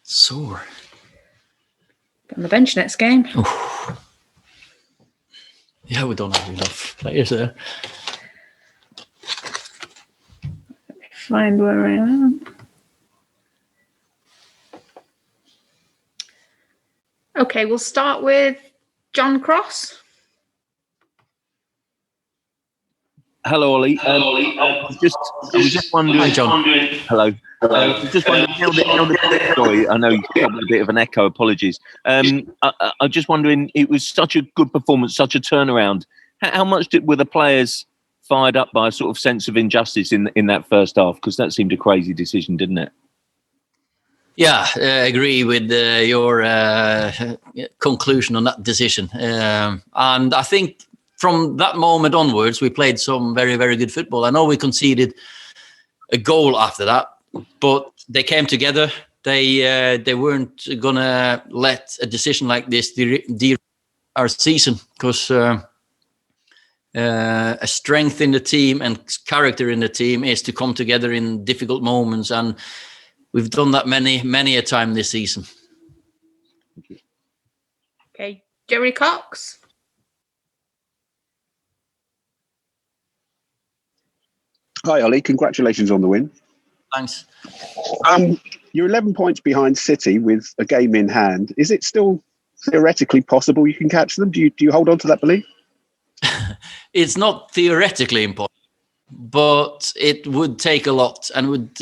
Sore. On the bench next game. Oof. Yeah, we don't have enough players there. Find where I am. Okay, we'll start with John Cross. Hello, Ollie. I was just wondering. Hi, John. Hello. Just wondering how the sorry, I know you got a bit of an echo. Apologies. I'm just wondering. It was such a good performance, such a turnaround. How much were the players fired up by a sort of sense of injustice in that first half? Because that seemed a crazy decision, didn't it? Yeah, I agree with your conclusion on that decision. And I think from that moment onwards, we played some very, very good football. I know we conceded a goal after that, but they came together. They weren't going to let a decision like this derail our season, because a strength in the team and character in the team is to come together in difficult moments, and we've done that many a time this season. Okay, Jerry Cox. Hi, Ollie. Congratulations on the win. Thanks. You're 11 points behind City with a game in hand. Is it still theoretically possible you can catch them? Do you hold on to that belief? It's not theoretically impossible, but it would take a lot, and would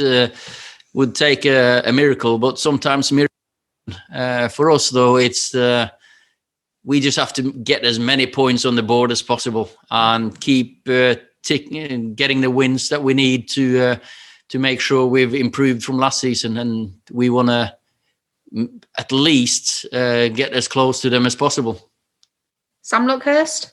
take a miracle. But sometimes for us, though, it's we just have to get as many points on the board as possible and keep getting the wins that we need to make sure we've improved from last season, and we want to at least get as close to them as possible. Sam Luckhurst.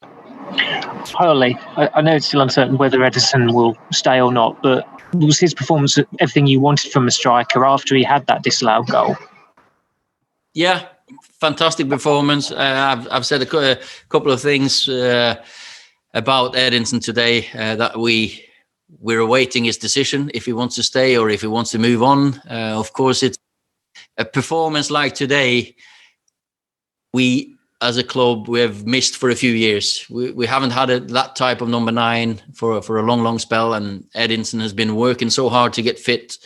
Hi, Ollie. I know it's still uncertain whether Edison will stay or not, but was his performance everything you wanted from a striker after he had that disallowed goal? Yeah, fantastic performance. I've said a couple of things about Edison today that we're awaiting his decision if he wants to stay or if he wants to move on. Of course, it's a performance like today. We, as a club, we have missed for a few years. We haven't had that type of number 9 for a long spell, and Edinson has been working so hard to get fit,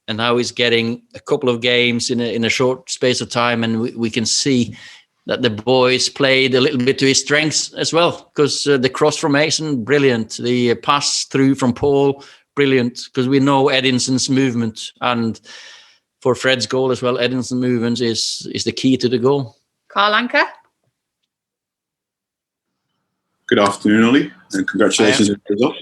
and now he's getting a couple of games in a short space of time, and we can see that the boys played a little bit to his strengths as well, because the cross from Mason, brilliant. The pass through from Paul, brilliant, because we know Edinson's movement, and for Fred's goal as well, Edinson's movement is the key to the goal. Carl Anker. Good afternoon, Ollie, and congratulations on the result.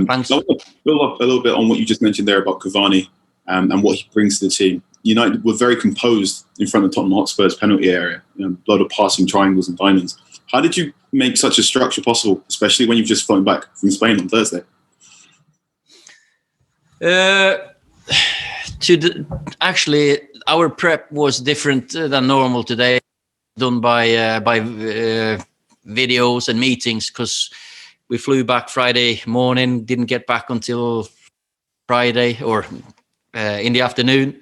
Thanks. I want to build up a little bit on what you just mentioned there about Cavani and what he brings to the team. United were very composed in front of Tottenham Hotspur's penalty area, a lot of passing triangles and diamonds. How did you make such a structure possible, especially when you've just flown back from Spain on Thursday? Actually, our prep was different than normal today, done by videos and meetings, because we flew back Friday morning, didn't get back until Friday or in the afternoon.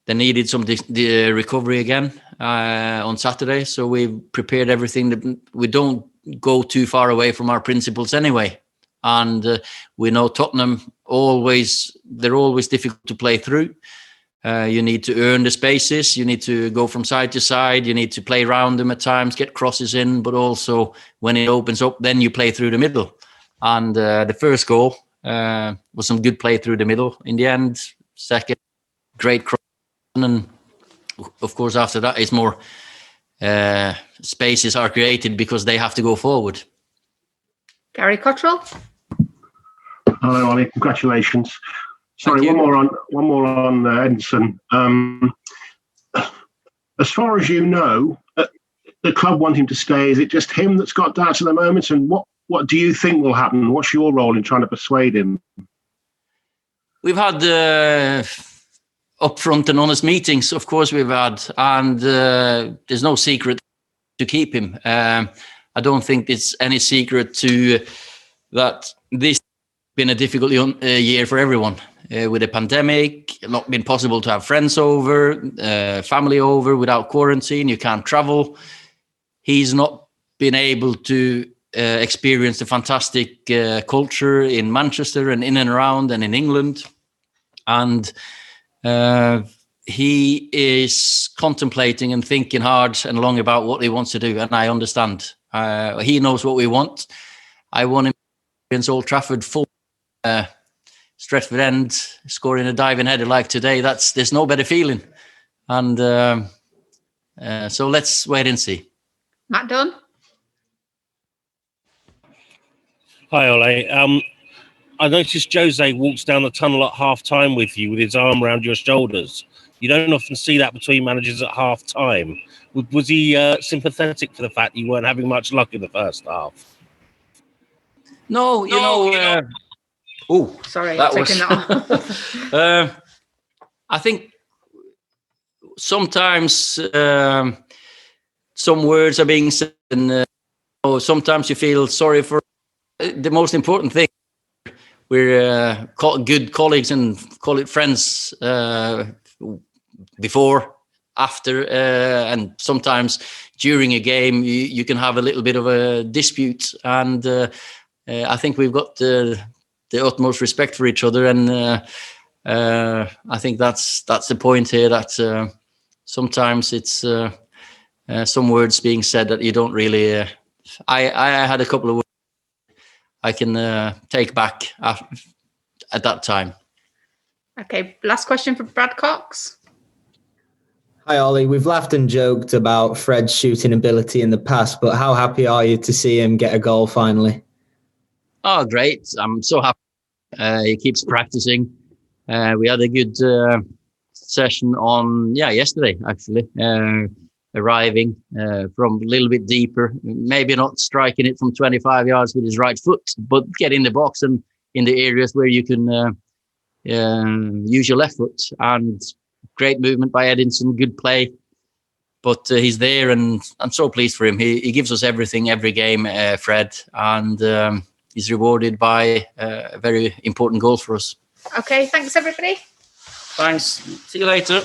They needed some recovery again on Saturday, so we prepared everything. We don't go too far away from our principles anyway, and we know Tottenham they're always difficult to play through. You need to earn the spaces. You need to go from side to side. You need to play around them at times, get crosses in, but also when it opens up, then you play through the middle. And the first goal was some good play through the middle. In the end, second, great cross. And of course, after that, it's more spaces are created because they have to go forward. Gary Cottrell. Hello, Ollie. Congratulations. Sorry, one more on Edison. As far as you know, the club want him to stay. Is it just him that's got doubts at the moment? And what do you think will happen? What's your role in trying to persuade him? We've had upfront and honest meetings, of course we've had, and there's no secret to keep him. I don't think it's any secret that this has been a difficult year for everyone with the pandemic, not been possible to have friends over, family over without quarantine. You can't travel. He's not been able to experience the fantastic culture in Manchester and in and around and in England. And he is contemplating and thinking hard and long about what he wants to do. And I understand. He knows what we want. I want him against Old Trafford full Stretford End, scoring a diving header like today. There's no better feeling. And so let's wait and see. Matt Dunn? Hi, Ole. I noticed Jose walks down the tunnel at half-time with you with his arm around your shoulders. You don't often see that between managers at half-time. Was he sympathetic for the fact you weren't having much luck in the first half? No, Sorry, that taking was... that off. I think sometimes some words are being said, and sometimes you feel sorry for the most important thing. We're good colleagues and friends before, after, and sometimes during a game you can have a little bit of a dispute, and I think we've got the utmost respect for each other, and I think that's the point here, that sometimes it's some words being said that you don't really I had a couple of words I can take back at that time. Okay, last question for Brad Cox. Hi, Ollie. We've laughed and joked about Fred's shooting ability in the past, but how happy are you to see him get a goal finally? Oh, great. I'm so happy. He keeps practicing. We had a good session on, yesterday, actually. Arriving from a little bit deeper, maybe not striking it from 25 yards with his right foot, but get in the box and in the areas where you can use your left foot. And great movement by Edinson, good play. But he's there, and I'm so pleased for him. He gives us everything every game, Fred, and he's rewarded by a very important goal for us. Okay, thanks everybody. Thanks. See you later.